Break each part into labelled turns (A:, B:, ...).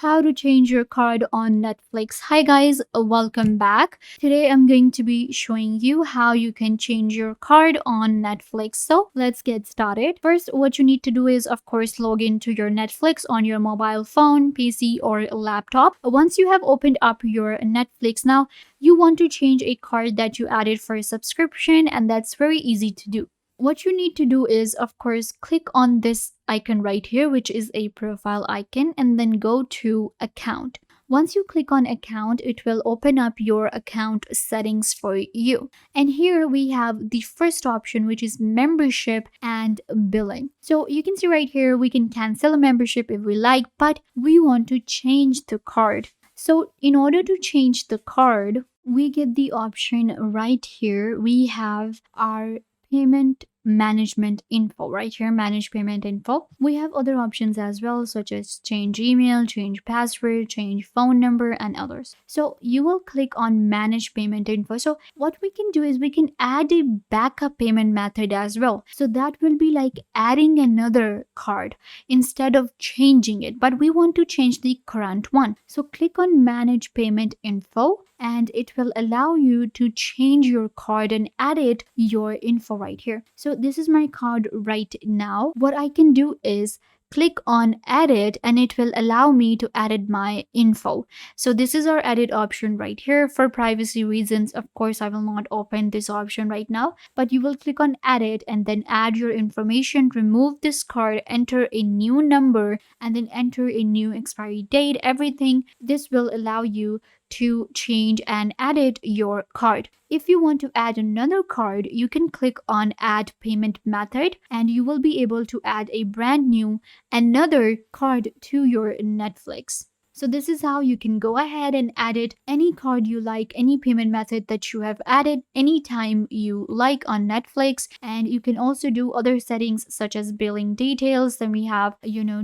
A: how to change your card on Netflix. Hi guys, welcome back. Today I'm going to be showing you how you can change your card on Netflix. So let's get started. First, what you need to do is of course log into your Netflix on your mobile phone, PC or laptop. Once you have opened up your Netflix, now you want to change a card that you added for a subscription, and that's very easy to do. What you need to do is, of course, click on this icon right here, which is a profile icon, and then go to account. Once you click on account, it will open up your account settings for you. And here we have the first option, which is membership and billing. So you can see right here, we can cancel a membership if we like, but we want to change the card. So in order to change the card, we get the option right here. We have our payment management info right here, manage payment info. We have other options as well, such as change email, change password, change phone number, and others. So you will click on manage payment info. So what we can do is we can add a backup payment method as well. So that will be like adding another card instead of changing it, but we want to change the current one. So click on manage payment info, and it will allow you to change your card and edit your info right here. So this is my card right now. What I can do is click on edit, and it will allow me to edit my info. So this is our edit option right here. For privacy reasons, of course, I will not open this option right now, but you will click on edit and then add your information, remove this card, enter a new number, and then enter a new expiry date, everything. This will allow you to change and edit your card. If you want to add another card, you can click on add payment method, and you will be able to add a brand new another card to your Netflix. So this is how you can go ahead and edit any card you like, any payment method that you have added anytime you like on Netflix. And you can also do other settings such as billing details. Then we have,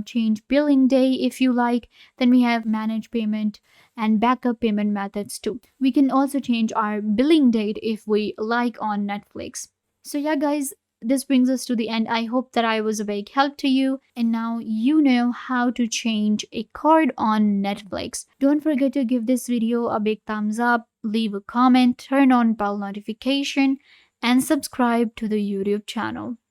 A: change billing day if you like. Then we have manage payment and backup payment methods too. We can also change our billing date if we like on Netflix. So yeah, guys, this brings us to the end. I hope that I was a big help to you, and now you know how to change a card on Netflix. Don't forget to give this video a big thumbs up, leave a comment, turn on bell notification, and subscribe to the YouTube channel.